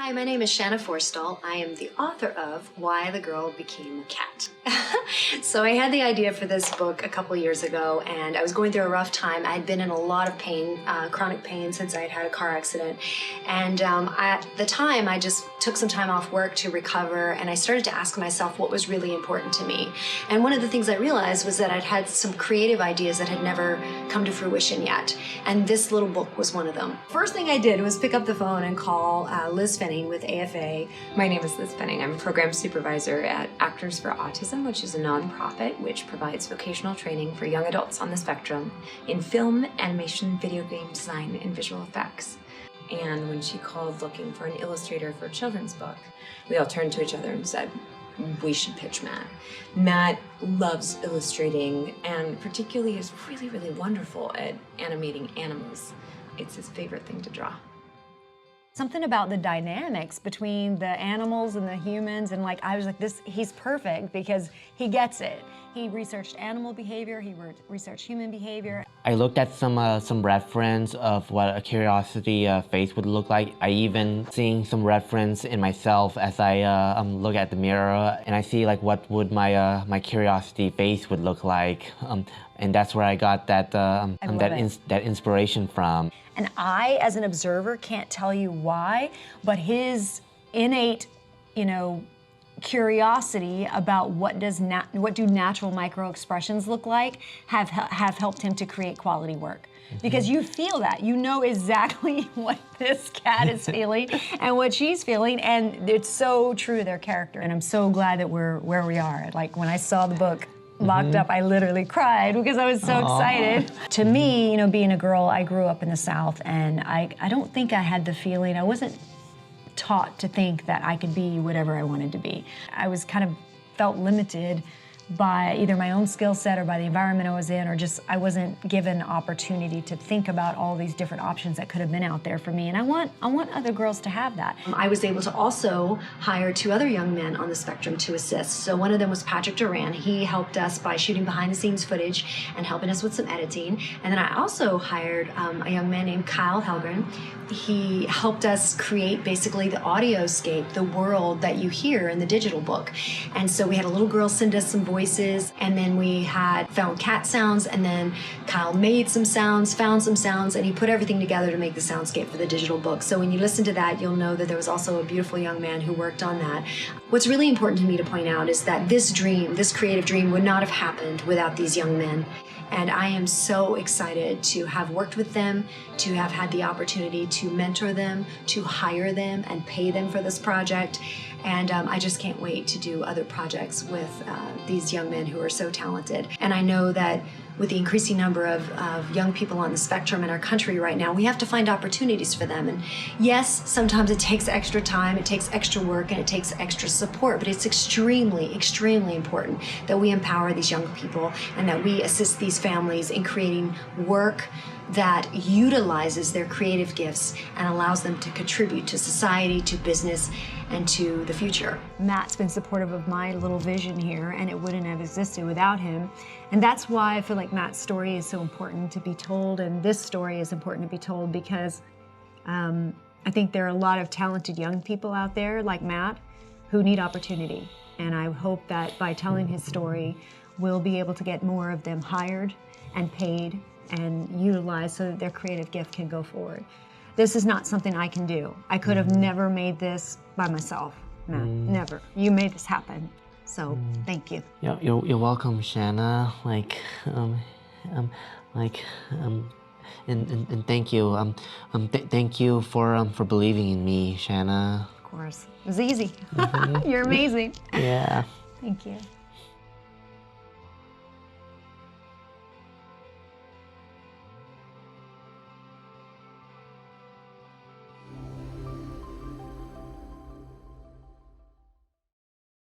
Hi, my name is Shanna Forrestall. I am the author of Why the Girl Became a Cat. So I had the idea for this book a couple years ago, and I was going through a rough time. I had been in a lot of pain, chronic pain, since I had had a car accident. And at the time, I just took some time off work to recover, and I started to ask myself what was really important to me. And one of the things I realized was that I'd had some creative ideas that had never come to fruition yet. And this little book was one of them. First thing I did was pick up the phone and call Liz Fenning with AFA. My name is Liz Fenning. I'm a program supervisor at Actors for Autism, which is a nonprofit which provides vocational training for young adults on the spectrum in film, animation, video game design, and visual effects. And when she called looking for an illustrator for a children's book, we all turned to each other and said, we should pitch Matt. Matt loves illustrating and particularly is really, really wonderful at animating animals. It's his favorite thing to draw. Something about the dynamics between the animals and the humans, and I was like, he's perfect because he gets it. He researched animal behavior, he researched human behavior. I looked at some reference of what a curiosity face would look like. I even seeing some reference in myself as I look at the mirror, and I see what would my curiosity face would look like, and that's where I got that that inspiration from. And I, as an observer, can't tell you why, but his innate, curiosity about what do natural micro expressions look like have helped him to create quality work. Because you feel that. You know exactly what this cat is feeling and what she's feeling, and it's so true to their character. And I'm so glad that we're where we are. When I saw the book locked up, I literally cried because I was so excited. To me, being a girl, I grew up in the South, and I don't think I had the feeling, I wasn't taught to think that I could be whatever I wanted to be. I was felt limited by either my own skill set or by the environment I was in, or just I wasn't given opportunity to think about all these different options that could have been out there for me. And I want other girls to have that. I was able to also hire 2 other young men on the spectrum to assist. So one of them was Patrick Duran. He helped us by shooting behind the scenes footage and helping us with some editing. And then I also hired a young man named Kyle Helgren. He helped us create basically the audioscape, the world that you hear in the digital book. And so we had a little girl send us some voices, and then we had found cat sounds, and then Kyle made some sounds, found some sounds, and he put everything together to make the soundscape for the digital book. So when you listen to that, you'll know that there was also a beautiful young man who worked on that. What's really important to me to point out is that this dream, this creative dream, would not have happened without these young men. And I am so excited to have worked with them, to have had the opportunity to mentor them, to hire them and pay them for this project. And I just can't wait to do other projects with these young men who are so talented. And I know that with the increasing number of young people on the spectrum in our country right now, we have to find opportunities for them. And yes, sometimes it takes extra time, it takes extra work, and it takes extra support, but it's extremely, extremely important that we empower these young people and that we assist these families in creating work that utilizes their creative gifts and allows them to contribute to society, to business, and to the future. Matt's been supportive of my little vision here, and it wouldn't have existed without him. And that's why I feel like Matt's story is so important to be told, and this story is important to be told because I think there are a lot of talented young people out there like Matt who need opportunity. And I hope that by telling his story, we'll be able to get more of them hired and paid and utilized so that their creative gift can go forward. This is not something I can do. I could have never made this by myself, Matt, never. You made this happen, so thank you. You're welcome, Shanna. And thank you. Thank you for believing in me, Shanna. Of course, it was easy. You're amazing. Yeah. Thank you.